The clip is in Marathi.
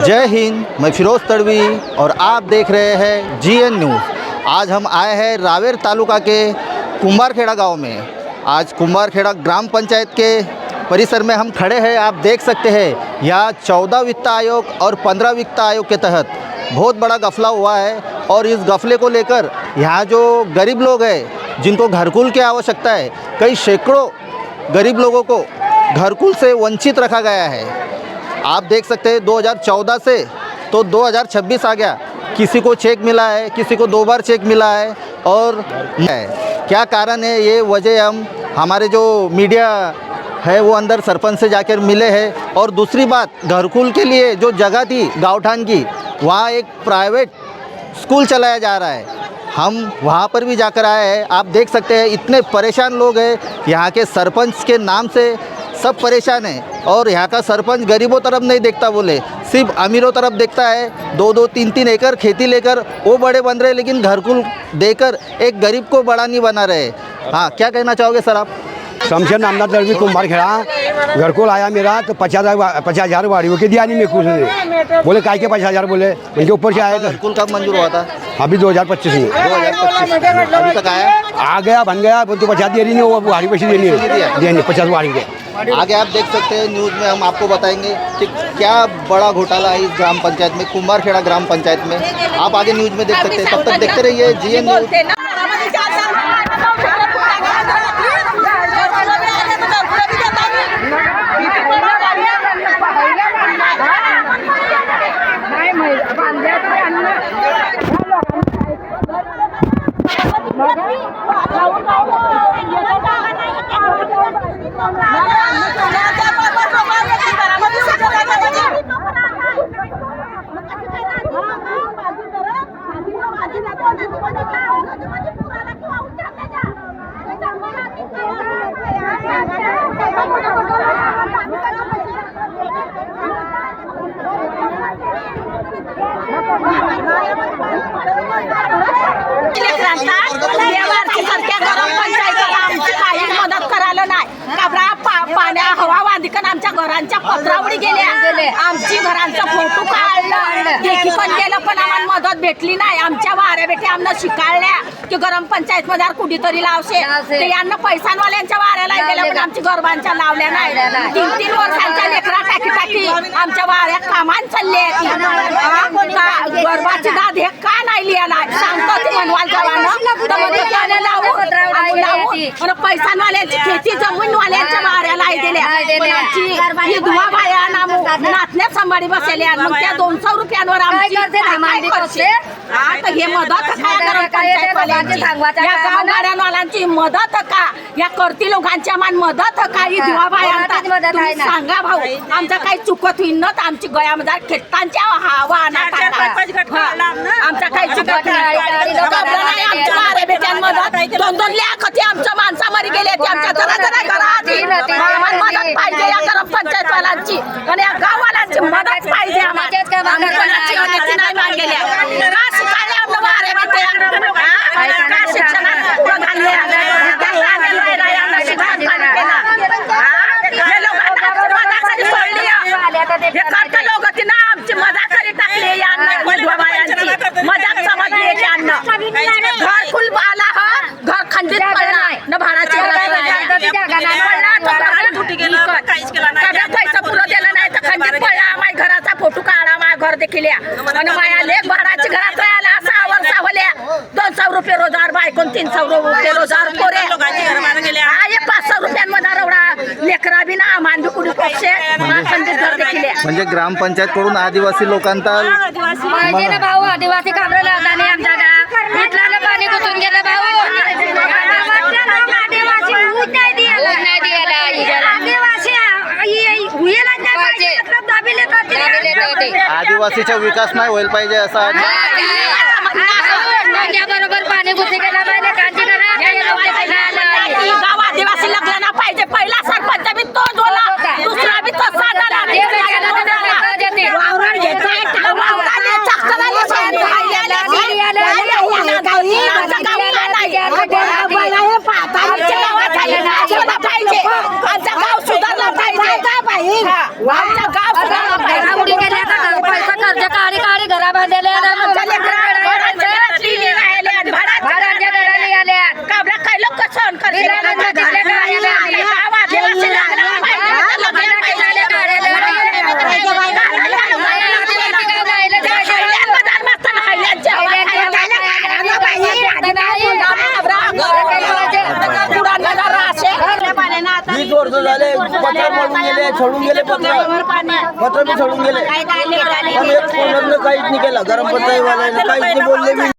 जय हिंद, मैं फिरोज तड़वी और आप देख रहे हैं जीएन न्यूज़। आज हम आए हैं रावेर तालुका के कुंभारखेड़ा गांव में। आज कुंभारखेड़ा ग्राम पंचायत के परिसर में हम खड़े हैं। आप देख सकते हैं यहाँ 14 वित्त आयोग और 15 वित्त आयोग के तहत बहुत बड़ा गफला हुआ है और इस गफले को लेकर यहाँ जो गरीब लोग हैं जिनको घरकुल की आवश्यकता है, कई सैकड़ों गरीब लोगों को घरकुल से वंचित रखा गया है। आप देख सकते हैं 2014 से तो 2026 आ गया, किसी को चेक मिला है, किसी को 2 बार चेक मिला है। और क्या कारण है, ये वजह हम हमारे जो मीडिया है वो अंदर सरपंच से जाकर मिले हैं। और दूसरी बात, घरकुल के लिए जो जगह थी गाँवठान की, वहाँ एक प्राइवेट स्कूल चलाया जा रहा है। हम वहाँ पर भी जाकर आए हैं। आप देख सकते हैं इतने परेशान लोग हैं। यहाँ के सरपंच के नाम से सब परेशान हैं और यहाँ का सरपंच गरीबों तरफ नहीं देखता, बोले सिर्फ अमीरों तरफ देखता है। 2-2, 3-3 एकड़ खेती लेकर वो बड़े बन रहे, लेकिन घरकुल देकर एक गरीब को बड़ा नहीं बना रहे। हाँ, क्या कहना चाहोगे सर आप? शमशेर नामदार दर्वी कुंभारखेड़ा घरकुल आया मेरा तो 50,000 वाड़ियों के दिया नहीं मेरे को उसने। बोले काय के 50,000 बोले, उनके ऊपर से आया था। घरकुल कब मंजूर हुआ था? अभी 2025 में। 2025 अभी तक आया? आ गया, बन गया, तो 50 दे रही नहीं, वो वाड़ी पैसे देनी है 50 वाड़ी के। आगे आप देख सकते हैं न्यूज़ में हम आपको बताएंगे कि क्या बड़ा घोटाला है इस ग्राम पंचायत में, कुंभारखेड़ा ग्राम पंचायत में। आप आगे न्यूज़ में देख सकते हैं। तब तक देखते रहिए जीएन न्यूज़। आमच्या घरांच्या पत्रावळी गेल्या, आमची घरांचा फोटो काढलं, देखी पण गेलं, पण आम्हाला मदत भेटली नाही। आमच्या वाऱ्या बेटे आम्हाला शिकाळल्या की गरम पंचायत मध्ये कुठेतरी लावशे, ते यांना पैसांवाल्यांच्या वाऱ्याला गेल्या, पण आमची गरबांच्या लावल्या नाही। 3-3 वर्षांच्या लेकरा टाकी आमच्या वाऱ्या कामान चालले। गरबाची दाद हे का नाही लिहायला सांगतो ती मनवाल जवानं, तर मग त्याने लावू आणि पैसांवाल्यांची खेती जमीनवाल्यांच्या वाऱ्याला गेल्या। विधवा बाया नाचण्यात सांभाळी बसल्या, मग त्या 200 रुपयांवर आमची आता हे मदत काय गरम पंचायतवाल्यांची, या गावगाड्यांवाल्यांची मदत का, या करती लोकांच्या मान मदत का, विधवा बायांना तुम्ही सांगा भाऊ, आमच्या काही चुकत होईल ना तर आमची गयामध्ये खेतांच्या आमच्या काही चुकत नाही। आमच्या वाऱ्या बेट्यांमध्ये 2-2 लाख होती आमच्या माणसा मरी गेले, आमच्या जरा घरात मदत पाहिजे या गरम पंचायतवाल्यांची आणि या गाववाल्यांची मदत पाहिजे आम्हाला। नाही मागेल्या का शिकायला आमच्या वाऱ्या बेट्या का शिक्षणात पुढं घालले, आमची मजाकरी टाकली यांना, मजाक समजली यांना। घरकुल आला हा, घर खंडित पडला न भाडाची पैसा पुरं दिला नाही तर खंडित पडला। माझ्या घराचा फोटो काढा, माझ्या घर देखील आणि माझ्या लेख भाडाची घरात राहायला 6 वर्ष होल्या, 200 रुपये रोजगार बायकोन 300 रुपये रोजगार पोरे 500 रुपयांमध्ये रवडा लेकरा बी ना मान बी कुठे पक्षे खंडित घर देखील। म्हणजे ग्रामपंचायत कडून आदिवासी लोकांचा पाहिजे ना भाऊ, आदिवासी कामरे लावला नाही आमच्या गावात, इथला पाणी गुंतून गेलं भाऊ, आदिवासी ऊस नाही दिला, आदिवासीचा विकास नाही व्हायला पाहिजे असा बरोबर पाणी गुंतून गेला पाहिजे। गाव आदिवासी लागला ना पाहिजे, पहिला सरपंच बी तोच बोला, दुसरा बी तोच सांगायला आमचं गाव सुधारलं पाहिजे, घरा बांधल्या भाड्याच्या घराने आल्या काबरा काय लोक सहन वीस वर्ष झाले पत्र पडून गेले सोडून गेले पत्र बी सोडून गेले पण एक कोणानं काहीच नाही केलं ग्रामपंचायतवाल्याने काहीच नाही बोलले मी